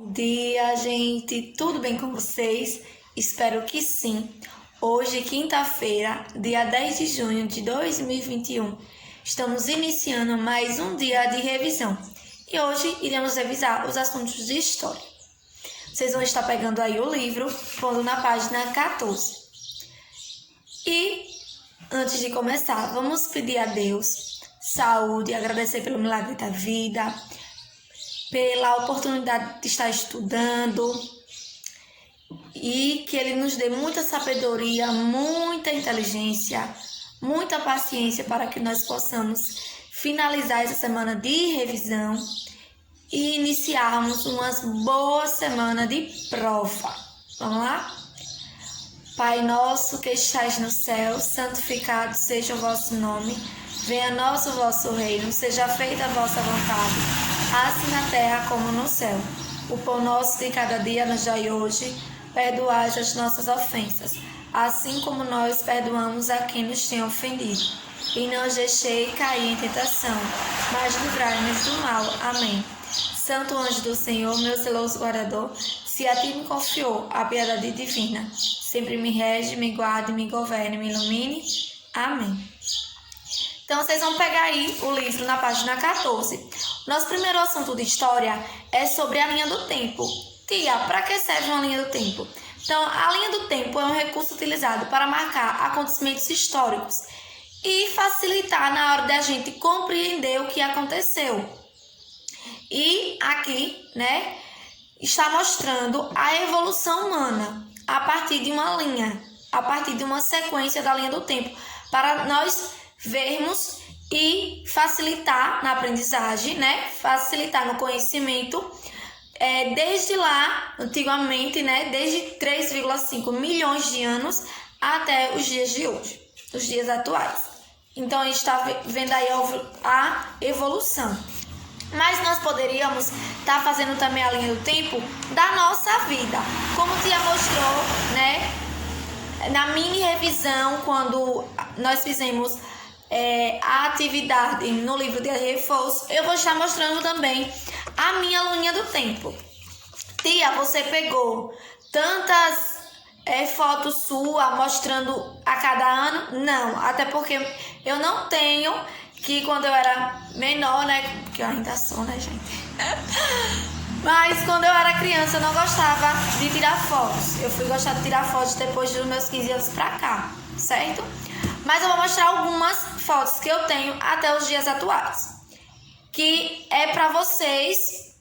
Bom dia, gente! Tudo bem com vocês? Espero que sim. Hoje, quinta-feira, dia 10 de junho de 2021, estamos iniciando mais um dia de revisão. E hoje iremos revisar os assuntos de história. Vocês vão estar pegando aí o livro, pondo na página 14. E, antes de começar, vamos pedir a Deus saúde, agradecer pelo milagre da vida, pela oportunidade de estar estudando e que Ele nos dê muita sabedoria, muita inteligência, muita paciência para que nós possamos finalizar essa semana de revisão e iniciarmos uma boa semana de prova. Vamos lá? Pai nosso que estais no céu, santificado seja o vosso nome, venha a nós o vosso reino, seja feita a vossa vontade, assim na terra como no céu. O pão nosso de cada dia nos dai hoje, perdoai as nossas ofensas, assim como nós perdoamos a quem nos tem ofendido. E não os deixei cair em tentação, mas livrai-nos do mal. Amém. Santo anjo do Senhor, meu zeloso guardador, se a ti me confiou a piedade divina, sempre me rege, me guarde, me governe, me ilumine. Amém. Então, vocês vão pegar aí o livro na página 14. Nosso primeiro assunto de história é sobre a linha do tempo. Tia, para que serve uma linha do tempo? Então, a linha do tempo é um recurso utilizado para marcar acontecimentos históricos e facilitar na hora da gente compreender o que aconteceu. E aqui, está mostrando a evolução humana a partir de uma linha, a partir de uma sequência da linha do tempo, para nós vermos e facilitar na aprendizagem, facilitar no conhecimento, desde lá, antigamente, desde 3,5 milhões de anos até os dias de hoje, os dias atuais. Então, a gente está vendo aí a evolução. Mas nós poderíamos estar fazendo também a linha do tempo da nossa vida. Como tia mostrou, na mini revisão, quando nós fizemos a atividade no livro de reforço, eu vou estar mostrando também a minha linha do tempo. Tia, você pegou tantas fotos suas mostrando a cada ano? Não, até porque eu não tenho, que quando eu era menor, porque eu ainda sou, gente? Mas quando eu era criança eu não gostava de tirar fotos. Eu fui gostar de tirar fotos depois dos meus 15 anos pra cá, certo? Mas eu vou mostrar algumas fotos que eu tenho até os dias atuais, que é para vocês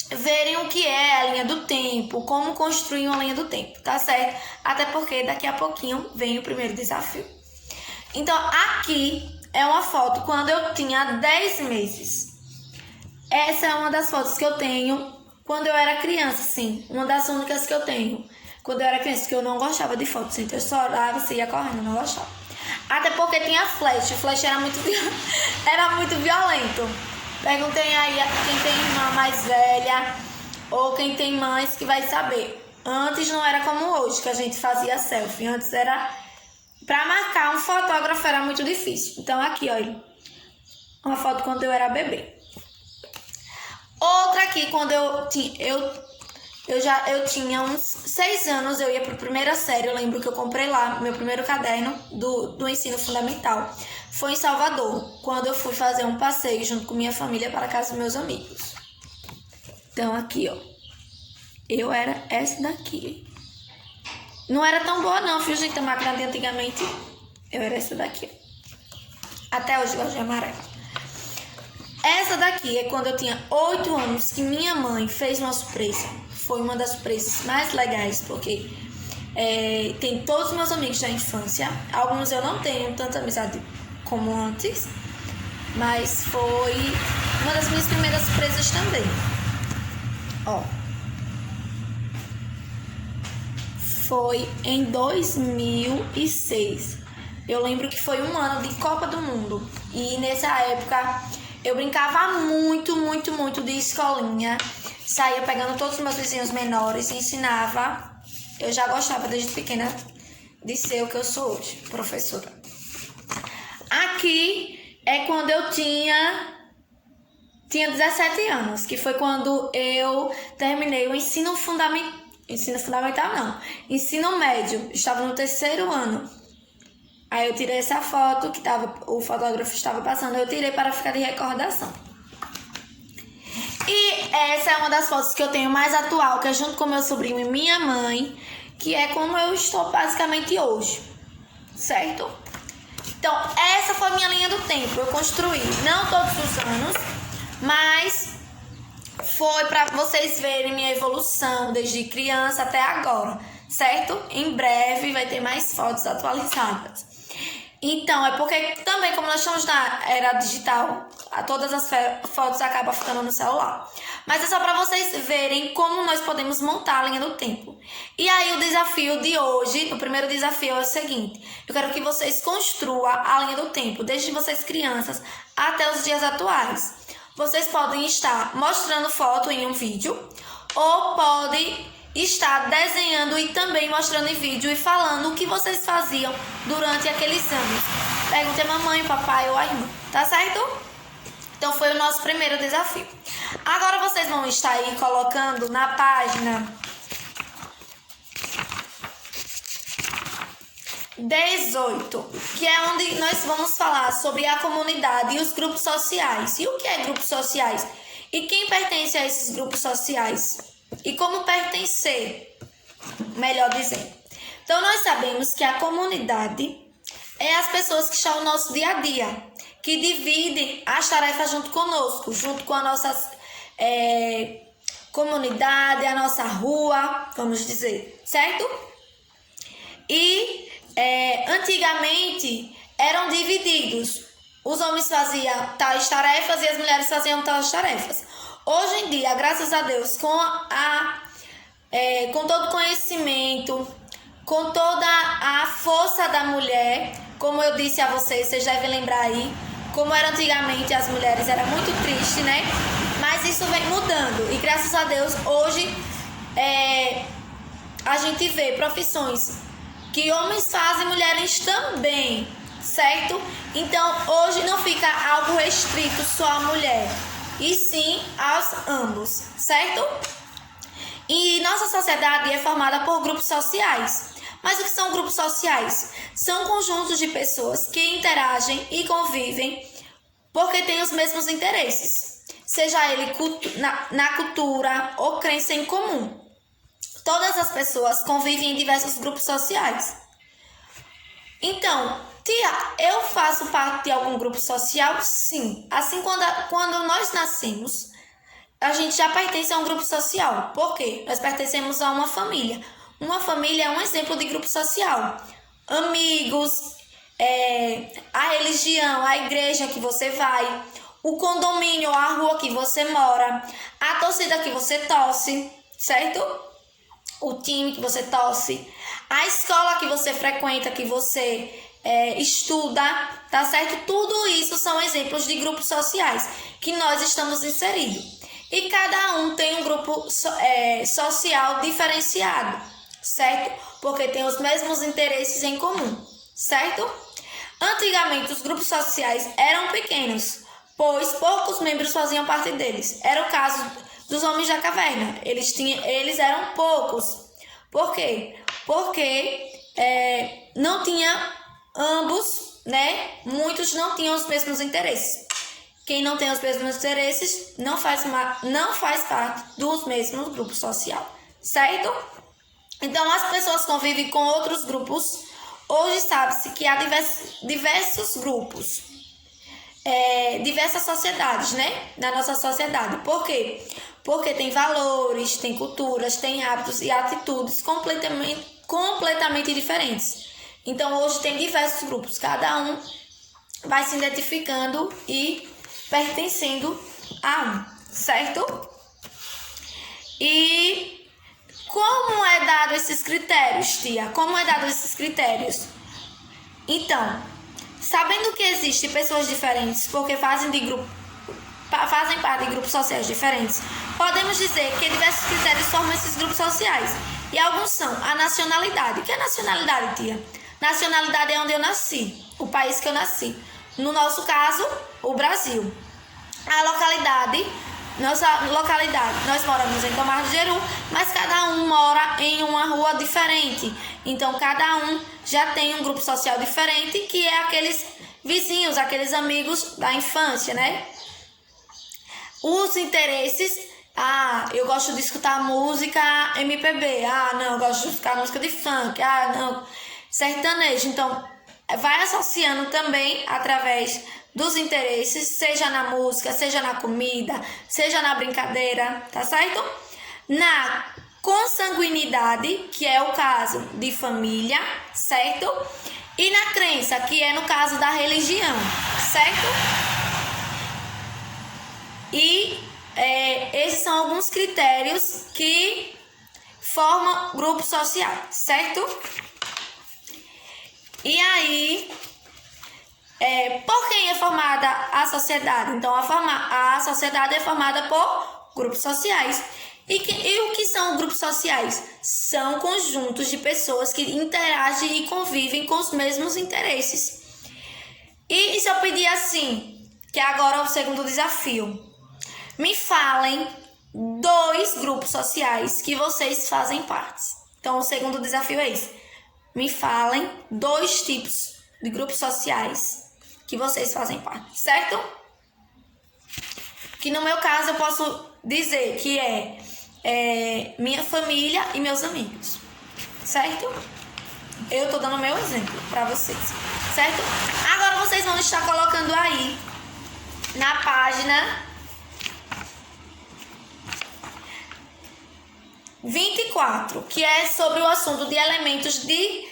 verem o que é a linha do tempo, como construir uma linha do tempo, tá certo? Até porque daqui a pouquinho vem o primeiro desafio. Então, aqui é uma foto quando eu tinha 10 meses. Essa é uma das fotos que eu tenho quando eu era criança, sim. Uma das únicas que eu tenho. Quando eu era criança, que eu não gostava de fotos. Então, eu só olhava e ia correndo, eu não gostava. Até porque tinha flash. O flash era muito violento. Perguntem aí a quem tem irmã mais velha ou quem tem mães que vai saber. Antes não era como hoje, que a gente fazia selfie. Antes era... Para marcar um fotógrafo era muito difícil. Então, aqui, olha. Uma foto quando eu era bebê. Outra aqui, quando eu tinha uns 6 anos, eu ia para a primeira série. Eu lembro que eu comprei lá meu primeiro caderno do ensino fundamental. Foi em Salvador, quando eu fui fazer um passeio junto com minha família para a casa dos meus amigos. Então, aqui, ó. Eu era essa daqui. Não era tão boa não, viu, gente? A máquina de antigamente, eu era essa daqui. Até hoje eu gosto de amarelo. Essa daqui é quando eu tinha 8 anos, que minha mãe fez uma surpresa. Foi uma das surpresas mais legais, porque tem todos os meus amigos da infância. Alguns eu não tenho tanta amizade como antes, mas foi uma das minhas primeiras surpresas também. Ó. Foi em 2006. Eu lembro que foi um ano de Copa do Mundo. E nessa época eu brincava muito de escolinha. Saía pegando todos os meus vizinhos menores e ensinava. Eu já gostava desde pequena de ser o que eu sou hoje, professora. Aqui é quando eu tinha tinha 17 anos, que foi quando eu terminei o ensino fundamental não, ensino médio, estava no 3º ano. Aí eu tirei essa foto que o fotógrafo estava passando, eu tirei para ficar de recordação. E essa é uma das fotos que eu tenho mais atual, que é junto com meu sobrinho e minha mãe, que é como eu estou basicamente hoje, certo? Então, essa foi a minha linha do tempo. Eu construí, não todos os anos, mas foi para vocês verem minha evolução desde criança até agora, certo? Em breve vai ter mais fotos atualizadas. Então, é porque também, como nós estamos na era digital, todas as fotos acabam ficando no celular. Mas é só para vocês verem como nós podemos montar a linha do tempo. E aí, o desafio de hoje, o primeiro desafio é o seguinte: eu quero que vocês construam a linha do tempo, desde vocês crianças até os dias atuais. Vocês podem estar mostrando foto em um vídeo, ou podem estar desenhando e também mostrando em vídeo e falando o que vocês faziam durante aqueles anos. Pergunte a mamãe, papai ou a irmã, tá certo? Então foi o nosso primeiro desafio. Agora vocês vão estar aí colocando na página 18, que é onde nós vamos falar sobre a comunidade e os grupos sociais. E o que é grupos sociais? E quem pertence a esses grupos sociais? E como pertencer, melhor dizendo. Então, nós sabemos que a comunidade é as pessoas que estão no nosso dia a dia, que dividem as tarefas junto conosco, junto com a nossa comunidade, a nossa rua, vamos dizer, certo? E antigamente eram divididos. Os homens faziam tais tarefas e as mulheres faziam tais tarefas. Hoje em dia, graças a Deus, com todo o conhecimento, com toda a força da mulher, como eu disse a vocês devem lembrar aí, como era antigamente as mulheres, era muito triste, né? Mas isso vem mudando e graças a Deus, hoje a gente vê profissões que homens fazem, mulheres também, certo? Então, hoje não fica algo restrito só à mulher, e sim aos ambos, certo? E nossa sociedade é formada por grupos sociais. Mas o que são grupos sociais? São conjuntos de pessoas que interagem e convivem porque têm os mesmos interesses, seja ele na cultura ou crença em comum. Todas as pessoas convivem em diversos grupos sociais. Então, tia, eu faço parte de algum grupo social? Sim. Assim, quando nós nascemos, a gente já pertence a um grupo social. Por quê? Nós pertencemos a uma família. Uma família é um exemplo de grupo social. Amigos, a religião, a igreja que você vai, o condomínio, a rua que você mora, a torcida que você torce, certo? O time que você torce, a escola que você frequenta, que você estuda, tá certo? Tudo isso são exemplos de grupos sociais que nós estamos inseridos. E cada um tem um grupo social diferenciado, certo? Porque tem os mesmos interesses em comum, certo? Antigamente, os grupos sociais eram pequenos, pois poucos membros faziam parte deles. Era o caso dos homens da caverna. Eles eram poucos. Por quê? Porque não tinha ambos, né? Muitos não tinham os mesmos interesses. Quem não tem os mesmos interesses não faz parte dos mesmos grupos sociais, certo? Então, as pessoas convivem com outros grupos. Hoje sabe-se que há diversos grupos, diversas sociedades, né? Na nossa sociedade. Por quê? Porque tem valores, tem culturas, tem hábitos e atitudes completamente diferentes. Então, hoje tem diversos grupos. Cada um vai se identificando e pertencendo a um, certo? E como é dado esses critérios, tia? Como é dado esses critérios? Então, sabendo que existem pessoas diferentes porque fazem parte de grupos sociais diferentes, podemos dizer que diversos critérios formam esses grupos sociais. E alguns são a nacionalidade. O que é nacionalidade, tia? Nacionalidade é onde eu nasci, o país que eu nasci. No nosso caso, o Brasil. a localidade, nossa localidade, nós moramos em Tomar do Jeru, mas cada um mora em uma rua diferente. Então, cada um já tem um grupo social diferente, que é aqueles vizinhos, aqueles amigos da infância, né? Os interesses, eu gosto de escutar música MPB, não, eu gosto de escutar música de funk, não, sertanejo. Então, vai associando também através dos interesses, seja na música, seja na comida, seja na brincadeira, tá certo? Na consanguinidade, que é o caso de família, certo? E na crença, que é no caso da religião, certo? E esses são alguns critérios que formam grupos sociais, certo? E aí, por quem é formada a sociedade? Então, a sociedade é formada por grupos sociais. E o que são grupos sociais? São conjuntos de pessoas que interagem e convivem com os mesmos interesses. E se eu pedir assim, que agora é o segundo desafio, me falem 2 grupos sociais que vocês fazem parte. Então, o segundo desafio é esse. Me falem 2 tipos de grupos sociais que vocês fazem parte, certo? Que no meu caso eu posso dizer que é minha família e meus amigos, certo? Eu tô dando meu exemplo para vocês, certo? Agora vocês vão estar colocando aí na página 24, que é sobre o assunto de elementos de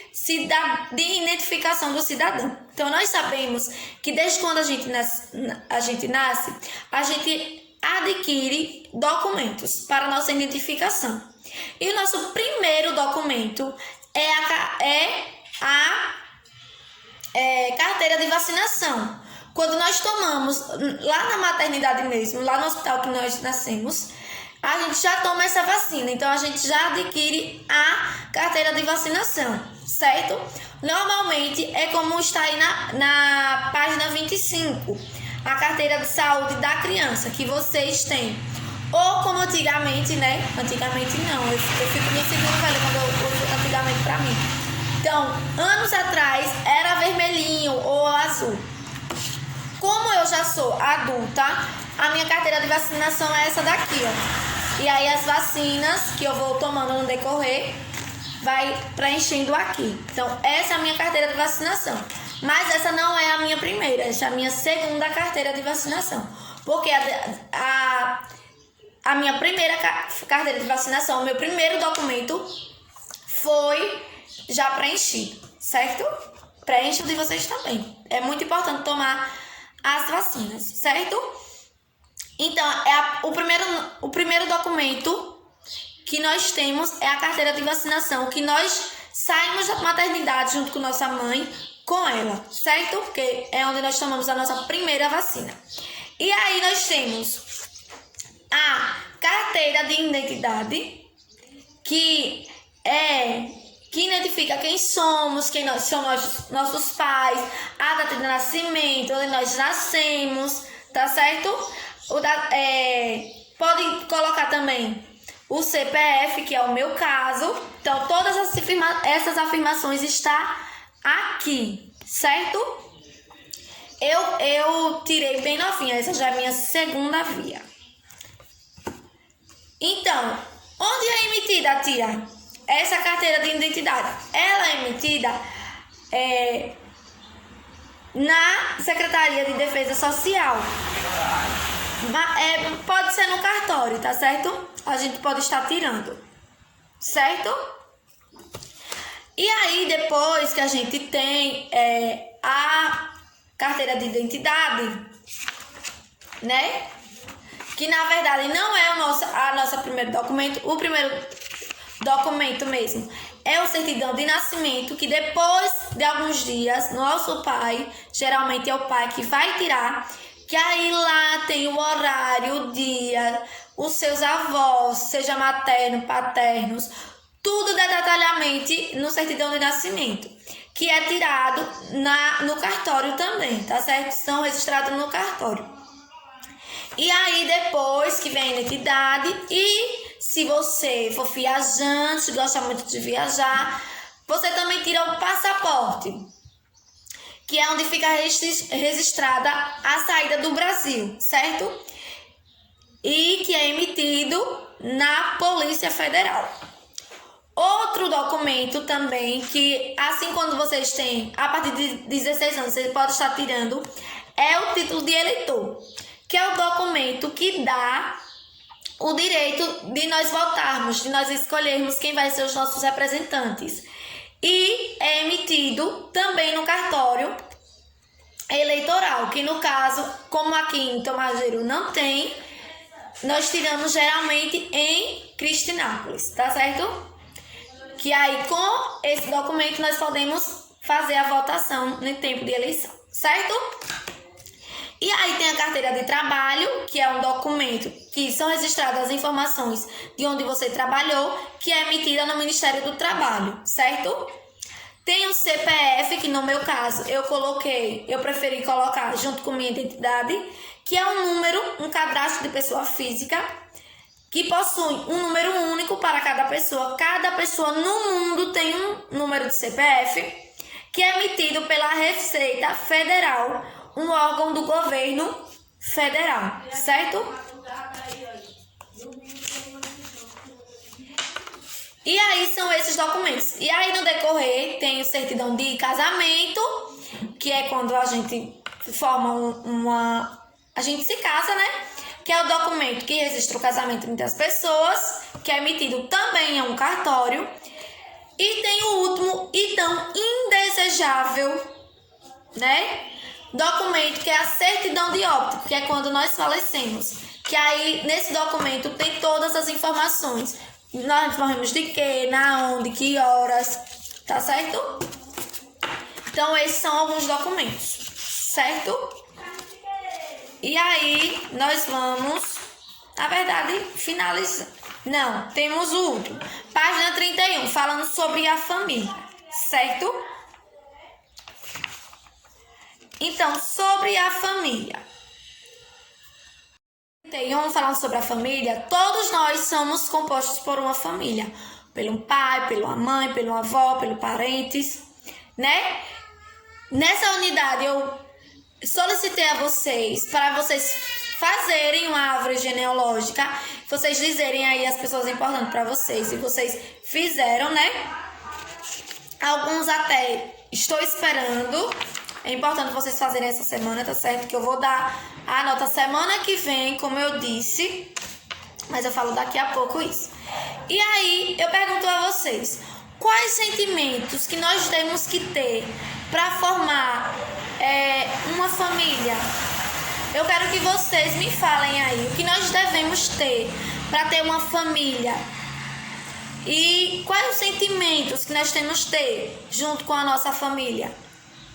identificação do cidadão. Então, nós sabemos que desde quando a gente nasce, a gente adquire documentos para nossa identificação. E o nosso primeiro documento é a carteira de vacinação. Quando nós tomamos, lá na maternidade mesmo, lá no hospital que nós nascemos, a gente já toma essa vacina, então a gente já adquire a carteira de vacinação, certo? Normalmente é como está aí na página 25, a carteira de saúde da criança que vocês têm. Ou como antigamente, né? Antigamente não, eu fico me sentindo velho quando eu uso antigamente pra mim. Então, anos atrás era vermelhinho ou azul. Como eu já sou adulta, a minha carteira de vacinação é essa daqui, ó. E aí as vacinas que eu vou tomando no decorrer vai preenchendo aqui. Então, essa é a minha carteira de vacinação. Mas essa não é a minha primeira, essa é a minha segunda carteira de vacinação. Porque a minha primeira carteira de vacinação, o meu primeiro documento foi já preenchido, certo? Preencha o de vocês também. É muito importante tomar as vacinas, certo? Então, o primeiro documento que nós temos é a carteira de vacinação, que nós saímos da maternidade junto com nossa mãe, com ela, certo? Porque é onde nós tomamos a nossa primeira vacina. E aí nós temos a carteira de identidade, que identifica quem somos, quem nós somos, nossos pais, a data de nascimento, onde nós nascemos, tá certo? Pode colocar também o CPF, que é o meu caso. Então, todas essas afirmações estão aqui, certo? Eu tirei bem novinha, essa já é a minha segunda via. Então, onde é emitida, tia? Essa carteira de identidade, ela é emitida na Secretaria de Defesa Social. Pode ser no cartório, tá certo? A gente pode estar tirando, certo? E aí, depois que a gente tem a carteira de identidade, né? Que na verdade não é a nossa primeiro documento. O primeiro documento mesmo é o certidão de nascimento, que depois de alguns dias, nosso pai, geralmente é o pai que vai tirar, que aí lá tem o horário, o dia, os seus avós, seja materno, paternos, tudo detalhadamente no certidão de nascimento, que é tirado no cartório também, tá certo? São registrados no cartório. E aí, depois que vem a identidade, e se você for viajante, gosta muito de viajar, você também tira o passaporte, que é onde fica registrada a saída do Brasil, certo? E que é emitido na Polícia Federal. Outro documento também, que assim quando vocês têm, a partir de 16 anos, você pode estar tirando, é o título de eleitor, que é o documento que dá o direito de nós votarmos, de nós escolhermos quem vai ser os nossos representantes. E é emitido também no cartório eleitoral, que no caso, como aqui em Tomajeiro não tem, nós tiramos geralmente em Cristinápolis, tá certo? Que aí com esse documento nós podemos fazer a votação no tempo de eleição, certo? E aí tem a carteira de trabalho, que é um documento que são registradas as informações de onde você trabalhou, que é emitida no Ministério do Trabalho, certo? Tem o CPF, que no meu caso eu preferi colocar junto com minha identidade, que é um número, um cadastro de pessoa física, que possui um número único para cada pessoa. Cada pessoa no mundo tem um número de CPF, que é emitido pela Receita Federal, um órgão do governo federal, certo? E aí são esses documentos. E aí no decorrer tem o certidão de casamento, que é quando a gente forma a gente se casa, né? Que é o documento que registra o casamento entre as pessoas, que é emitido também em um cartório. E tem o último e tão indesejável, né? Documento que é a certidão de óbito, que é quando nós falecemos. Que aí nesse documento tem todas as informações. Nós morremos de quê, na onde, que horas, tá certo? Então esses são alguns documentos, certo? E aí nós vamos, na verdade, finalizar. Não, temos o último. Página 31, falando sobre a família, certo? Então, sobre a família. 31, falando sobre a família, todos nós somos compostos por uma família. Pelo pai, pela mãe, pelo avó, pelos parentes, né? Nessa unidade eu solicitei a vocês, para vocês fazerem uma árvore genealógica, vocês dizerem aí as pessoas importantes para vocês, e vocês fizeram, né? Alguns até estou esperando, é importante vocês fazerem essa semana, tá certo? Que eu vou dar a nota semana que vem, como eu disse, mas eu falo daqui a pouco isso. E aí, eu pergunto a vocês, quais sentimentos que nós temos que ter para formar uma família? Eu quero que vocês me falem aí o que nós devemos ter para ter uma família. E quais os sentimentos que nós temos que ter junto com a nossa família?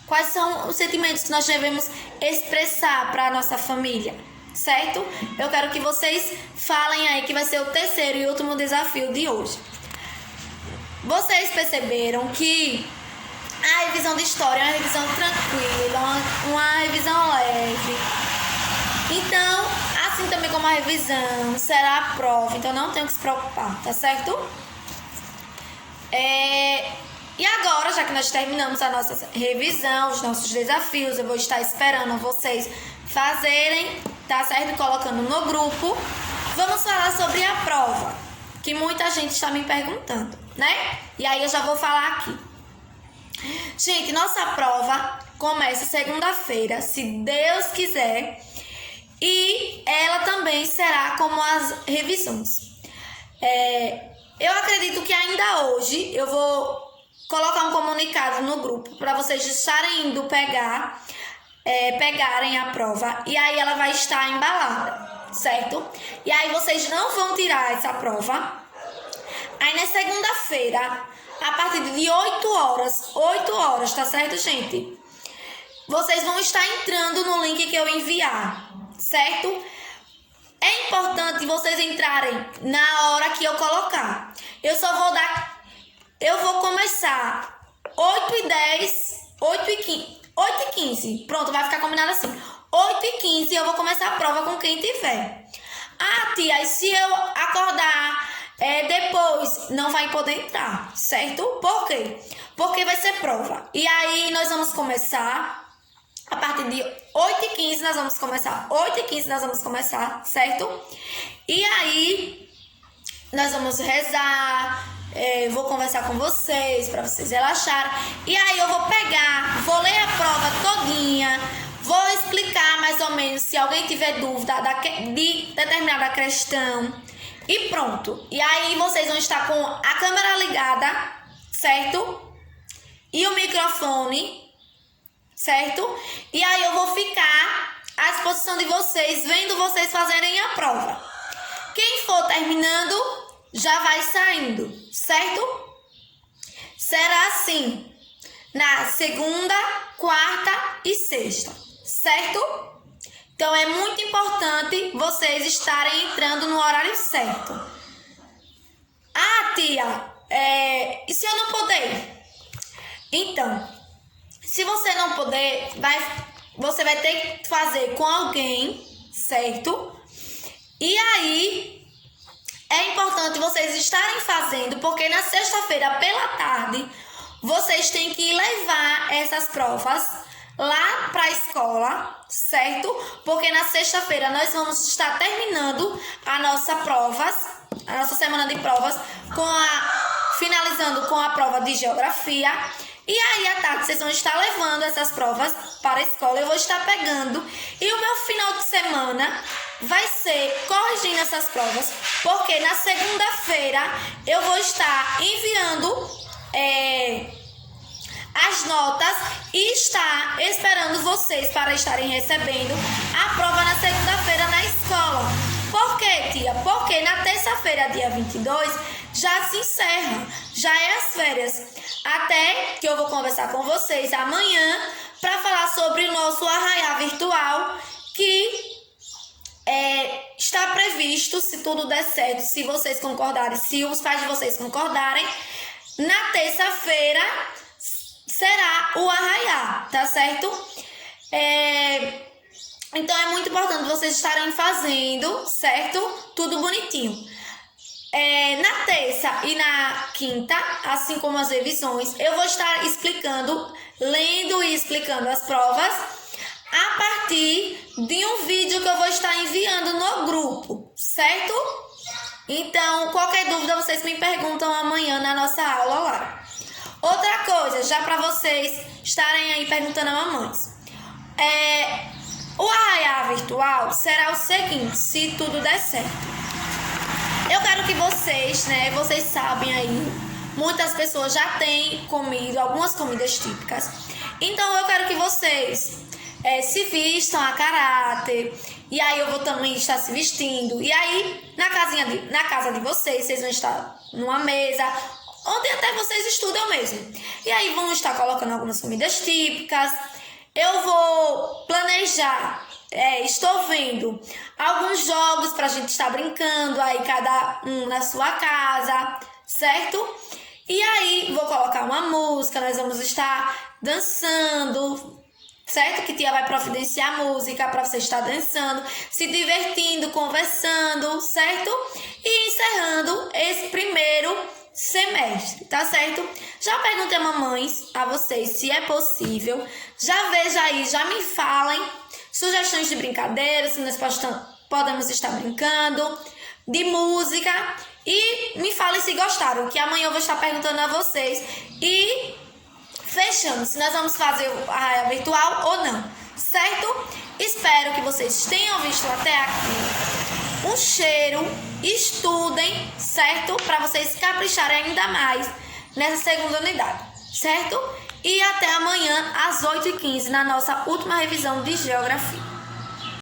Quais são os sentimentos que nós devemos expressar para a nossa família, certo? Eu quero que vocês falem aí, que vai ser o terceiro e último desafio de hoje. Vocês perceberam que a revisão de história é uma revisão tranquila, uma revisão leve. Então, assim também como a revisão, será a prova, então não tenho que se preocupar, tá certo? E agora, já que nós terminamos a nossa revisão, os nossos desafios, eu vou estar esperando vocês fazerem, tá certo? Colocando no grupo. Vamos falar sobre a prova, que muita gente está me perguntando, né? E aí eu já vou falar aqui. Gente, nossa prova começa segunda-feira, se Deus quiser, e ela também será como as revisões. Eu acredito que ainda hoje eu vou colocar um comunicado no grupo para vocês estarem indo pegarem a prova, e aí ela vai estar embalada, certo? E aí vocês não vão tirar essa prova. Aí na segunda-feira, a partir de 8 horas, tá certo, gente? Vocês vão estar entrando no link que eu enviar, certo? É importante vocês entrarem na hora que eu colocar. Eu vou começar 8h10, 8h15. Pronto, vai ficar combinado assim. 8h15 eu vou começar a prova com quem tiver. Ah, tia, e se eu acordar depois, não vai poder entrar, certo? Por quê? Porque vai ser prova. E aí nós vamos começar a partir de 8h15, nós vamos começar. 8h15 nós vamos começar, certo? E aí nós vamos rezar, vou conversar com vocês para vocês relaxarem. E aí eu vou ler a prova todinha, vou explicar mais ou menos se alguém tiver dúvida de determinada questão. E pronto. E aí vocês vão estar com a câmera ligada, certo? E o microfone, certo? E aí eu vou ficar à disposição de vocês, vendo vocês fazerem a prova. Quem for terminando, já vai saindo, certo? Será assim na segunda, quarta e sexta, certo? Então, é muito importante vocês estarem entrando no horário certo. Ah, tia, e se eu não puder? Então, se você não puder, você vai ter que fazer com alguém, certo? E aí, é importante vocês estarem fazendo, porque na sexta-feira, pela tarde, vocês têm que levar essas provas lá para a escola, certo? Porque na sexta-feira nós vamos estar terminando a nossa semana de provas, finalizando com a prova de geografia. E aí à tarde vocês vão estar levando essas provas para a escola, eu vou estar pegando. E o meu final de semana vai ser corrigindo essas provas, porque na segunda-feira eu vou estar enviando as notas e estar esperando vocês para estarem recebendo a prova na segunda-feira na escola. Por quê, tia? Porque na terça-feira, dia 22, já se encerra, já é as férias. Até que eu vou conversar com vocês amanhã para falar sobre o nosso arraiá virtual, que está previsto, se tudo der certo, se vocês concordarem, se os pais de vocês concordarem, na terça-feira será o arraiá, tá certo? Então é muito importante vocês estarem fazendo, certo? Tudo bonitinho. Na terça e na quinta, assim como as revisões, eu vou estar lendo e explicando as provas a partir de um vídeo que eu vou estar enviando no grupo, certo? Então, qualquer dúvida, vocês me perguntam amanhã na nossa aula lá. Outra coisa, já para vocês estarem aí perguntando a mamães. O arraiá virtual será o seguinte, se tudo der certo. Eu quero que vocês, vocês sabem aí, muitas pessoas já têm comido algumas comidas típicas. Então eu quero que vocês se vistam a caráter. E aí eu vou também estar se vestindo. E aí, na casa de vocês vão estar numa mesa, onde até vocês estudam mesmo. E aí vão estar colocando algumas comidas típicas. Eu vou planejar, estou vendo alguns jogos pra gente estar brincando, aí cada um na sua casa, certo? E aí vou colocar uma música, nós vamos estar dançando, certo? Que tia vai providenciar música para você estar dançando, se divertindo, conversando, certo? E encerrando esse primeiro semestre, tá certo? Já perguntei a mamães, a vocês, se é possível. Já veja aí, já me falem sugestões de brincadeira, se nós podemos estar brincando, de música. E me falem se gostaram, que amanhã eu vou estar perguntando a vocês. E fechando, se nós vamos fazer o arraiá virtual ou não, certo? Espero que vocês tenham visto até aqui. Um cheiro, estudem, certo? Para vocês capricharem ainda mais nessa segunda unidade, certo? E até amanhã às 8h15 na nossa última revisão de geografia.